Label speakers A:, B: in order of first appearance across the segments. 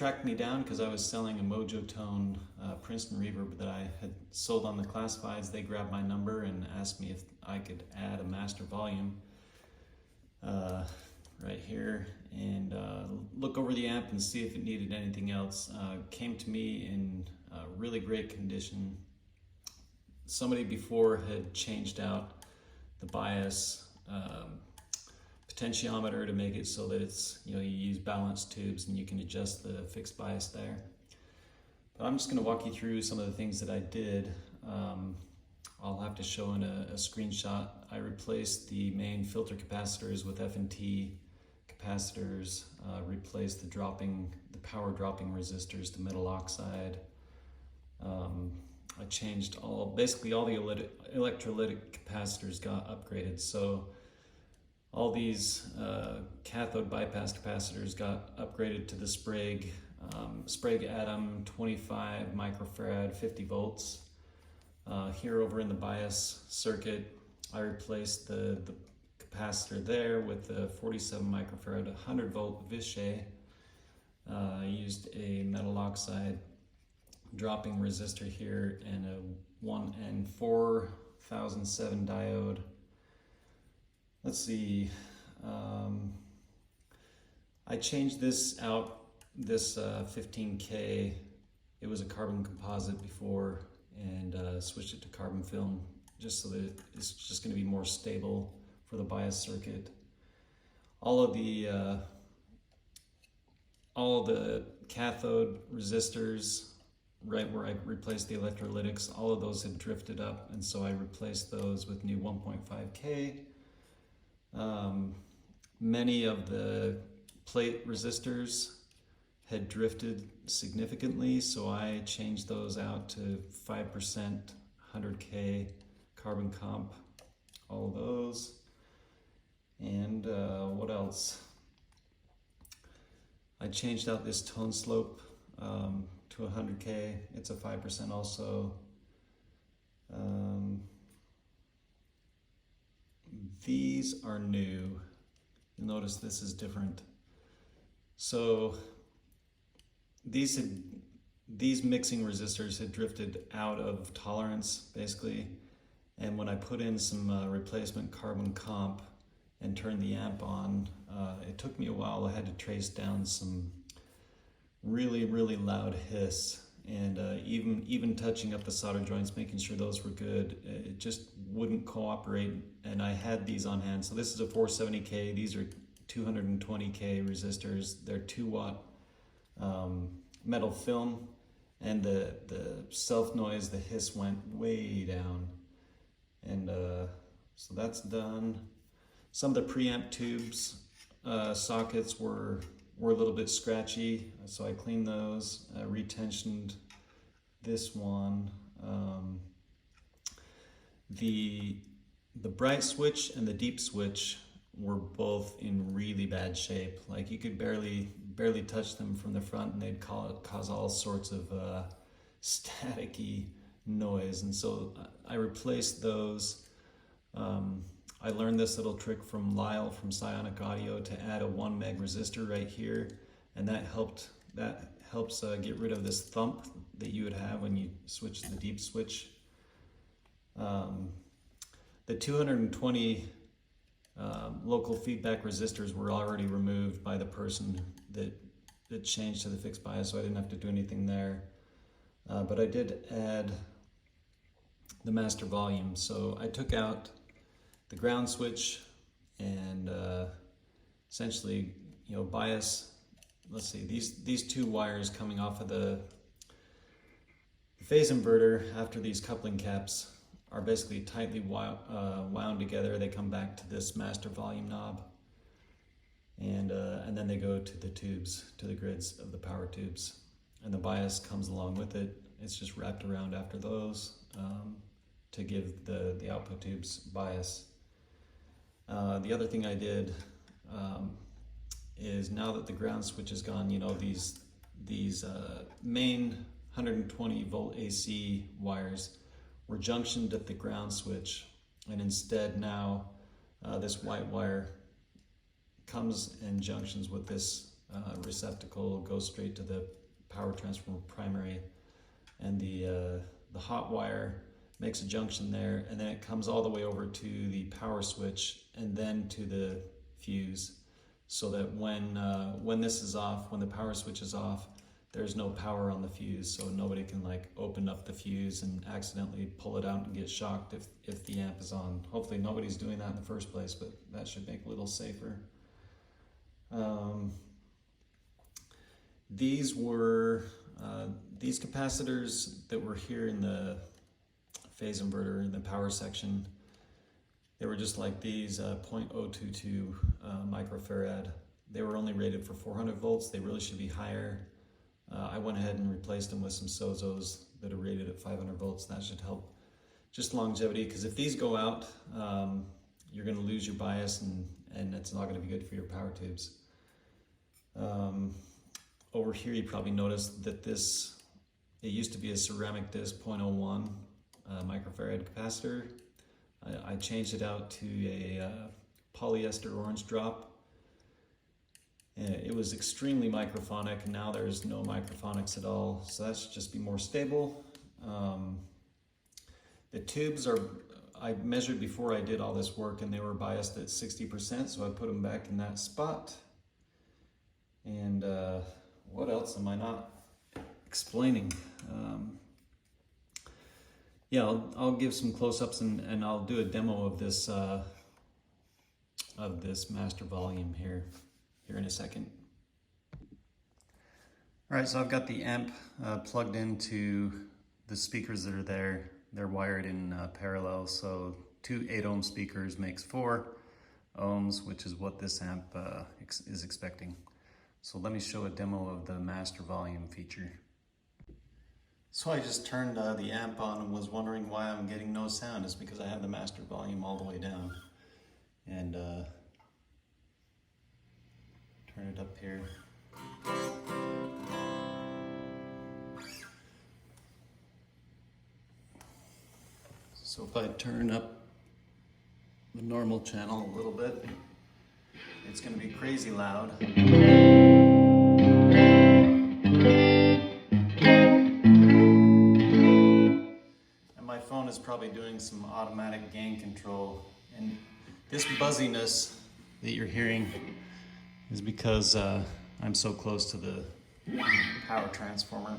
A: tracked me down because I was selling a Mojo Tone Princeton reverb that I had sold on the classifieds. They grabbed my number and asked me if I could add a master volume right here and look over the amp and see if it needed anything else. Came to me in really great condition. Somebody before had changed out the bias potentiometer to make it so that it's, you use balanced tubes and you can adjust the fixed bias there. But I'm just going to walk you through some of the things that I did. I'll have to show in a screenshot. I replaced the main filter capacitors with F&T capacitors, replaced the power dropping resistors to metal oxide. I changed basically all the electrolytic capacitors got upgraded. So all these cathode bypass capacitors got upgraded to the Sprague Atom 25 microfarad 50 volts. Here over in the bias circuit, I replaced the capacitor there with the 47 microfarad 100 volt Vishay. I used a metal oxide dropping resistor here and a 1N4007 diode. Let's see, I changed this out, this 15K, it was a carbon composite before, and switched it to carbon film just so that it's just going to be more stable for the bias circuit. All of the cathode resistors, right where I replaced the electrolytics, all of those had drifted up, and so I replaced those with new 1.5K. Many of the plate resistors had drifted significantly, so I changed those out to 5% 100K carbon comp, all of those. And what else? I changed out this tone slope to 100K. It's a 5% also. These are new. You'll notice this is different. So these mixing resistors had drifted out of tolerance basically, and when I put in some replacement carbon comp and turned the amp on, it took me a while. I had to trace down some really loud hiss, and even touching up the solder joints, making sure those were good, it just wouldn't cooperate. And I had these on hand. So this is a 470K, these are 220K resistors. They're 2-watt metal film, and the self noise, the hiss went way down. And so that's done. Some of the preamp tubes sockets were a little bit scratchy, so I cleaned those, retensioned this one. The bright switch and the deep switch were both in really bad shape. Like you could barely touch them from the front, and they'd cause all sorts of staticky noise. And so I replaced those. I learned this little trick from Lyle from Psionic Audio to add a 1 meg resistor right here, and that helps get rid of this thump that you would have when you switch the deep switch. The 220 local feedback resistors were already removed by the person that changed to the fixed bias, so I didn't have to do anything there. But I did add the master volume. So I took out the ground switch and essentially, bias. Let's see, these two wires coming off of the phase inverter after these coupling caps are basically tightly wound together. They come back to this master volume knob, and then they go to the tubes, to the grids of the power tubes, and the bias comes along with it. It's just wrapped around after those to give the output tubes bias. The other thing I did is, now that the ground switch is gone, these main 120 volt AC wires were junctioned at the ground switch, and instead now this white wire comes and junctions with this receptacle goes straight to the power transformer primary, and the hot wire makes a junction there, and then it comes all the way over to the power switch and then to the fuse, so that when this is off, when the power switch is off, there's no power on the fuse, so nobody can like open up the fuse and accidentally pull it out and get shocked if the amp is on. Hopefully nobody's doing that in the first place, but that should make it a little safer. These were these capacitors that were here in the phase inverter in the power section. They were just like these 0.022 microfarad. They were only rated for 400 volts. They really should be higher. I went ahead and replaced them with some Sozos that are rated at 500 volts. That should help just longevity, because if these go out, you're going to lose your bias, and it's not going to be good for your power tubes. Over here you probably noticed that it used to be a ceramic disc 0.01 microfarad capacitor. I changed it out to a polyester orange drop. It was extremely microphonic, and now there's no microphonics at all, so that should just be more stable. The tubes I measured before I did all this work, and they were biased at 60%, so I put them back in that spot. And what else am I not explaining? Yeah, I'll give some close-ups, and I'll do a demo of this master volume here in a second. All right, so I've got the amp plugged into the speakers that are there. They're wired in parallel, so 2 8-ohm speakers makes 4 ohms, which is what this amp is expecting. So let me show a demo of the master volume feature. So I just turned the amp on and was wondering why I'm getting no sound. It's because I have the master volume all the way down. And turn it up here. So if I turn up the normal channel a little bit, it's going to be crazy loud. And my phone is probably doing some automatic gain control. And this buzziness that you're hearing is because I'm so close to the power transformer.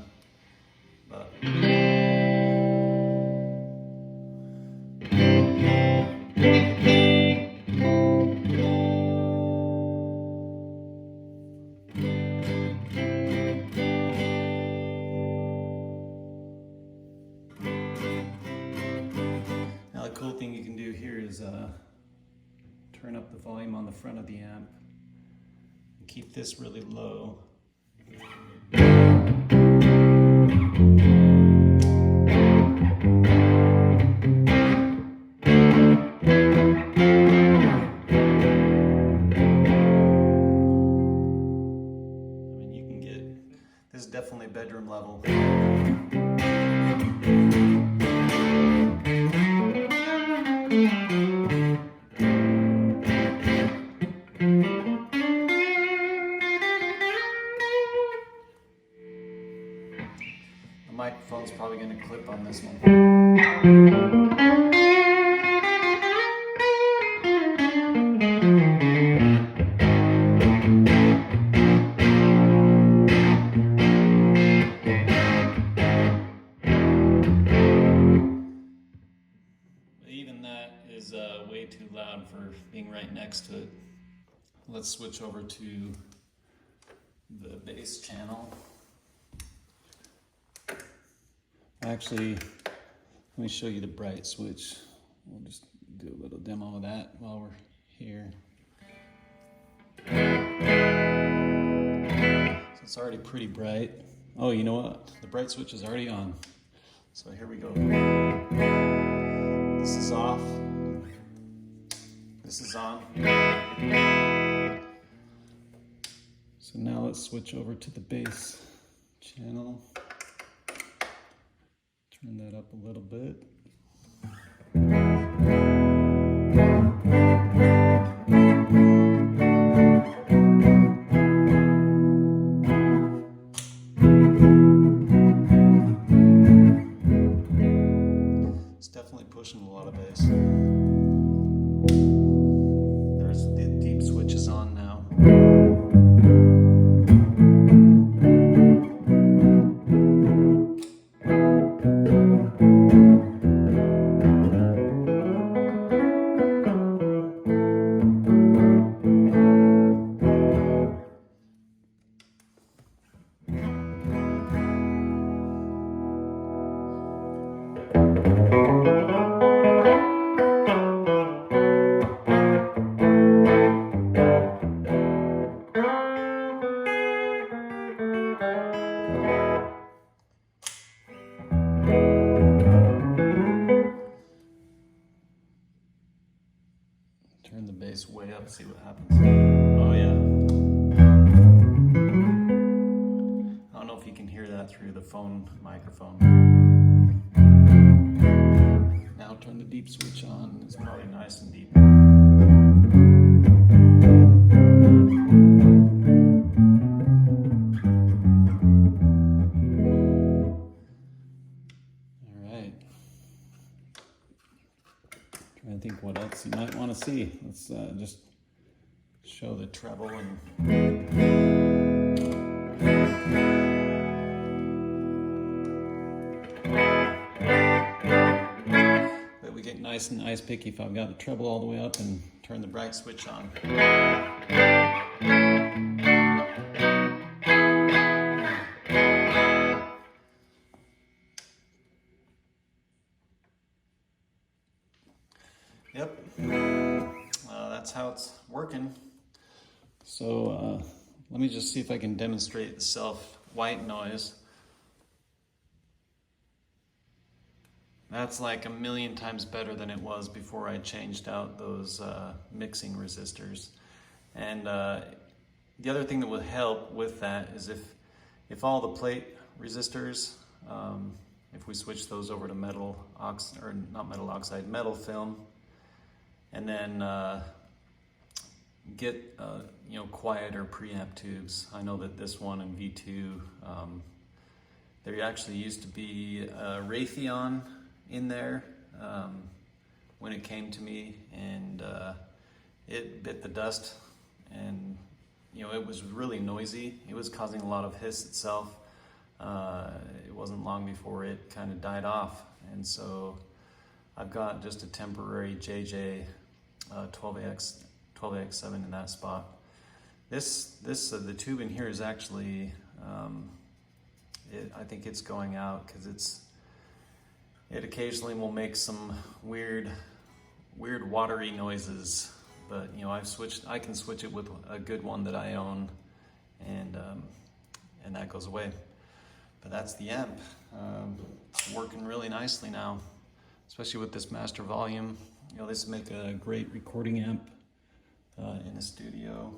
A: But now the cool thing you can do here is turn up the volume on the front of the amp. Keep this really low. I mean, you can get, this is definitely bedroom level. The microphone's probably going to clip on this one. Even that is way too loud for being right next to it. Let's switch over to the bass channel. Actually, let me show you the bright switch. We'll just do a little demo of that while we're here. So it's already pretty bright. Oh, you know what? The bright switch is already on. So here we go. This is off. This is on. So now let's switch over to the bass channel. Turn that up a little bit. pushing a lot of bass. There's the deep switches on now. Turn the bass way up, see what happens. Oh yeah. I don't know if you can hear that through the phone microphone. Now turn the deep switch on. It's probably nice and deep. Alright. Trying to think what else you might want to see. Let's just show the treble and but we get nice and ice picky if I've got the treble all the way up and turn the bright switch on. Yep, that's how it's working. So let me just see if I can demonstrate the self-white noise. That's like 1,000,000 times better than it was before I changed out those mixing resistors. And the other thing that would help with that is if all the plate resistors, if we switch those over to metal film, and then get quieter preamp tubes. I know that this one and V2, there actually used to be a Raytheon in there when it came to me, and it bit the dust, and it was really noisy. It was causing a lot of hiss itself. It wasn't long before it kind of died off, and so I've got just a temporary JJ 12AX7 in that spot. The tube in here is actually, I think it's going out because it occasionally will make some weird watery noises. But I can switch it with a good one that I own, and that goes away. But that's the amp. It's working really nicely now, especially with this master volume. This would make a great recording amp in a studio,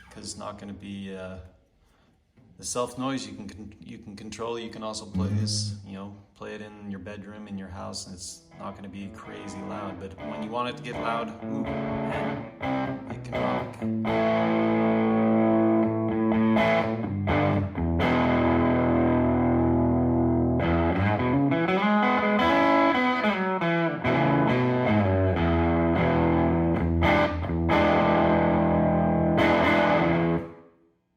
A: because it's not going to be the self noise you can control. You can also play this, play it in your bedroom, in your house, and it's not going to be crazy loud. But when you want it to get loud, ooh, man, it can rock.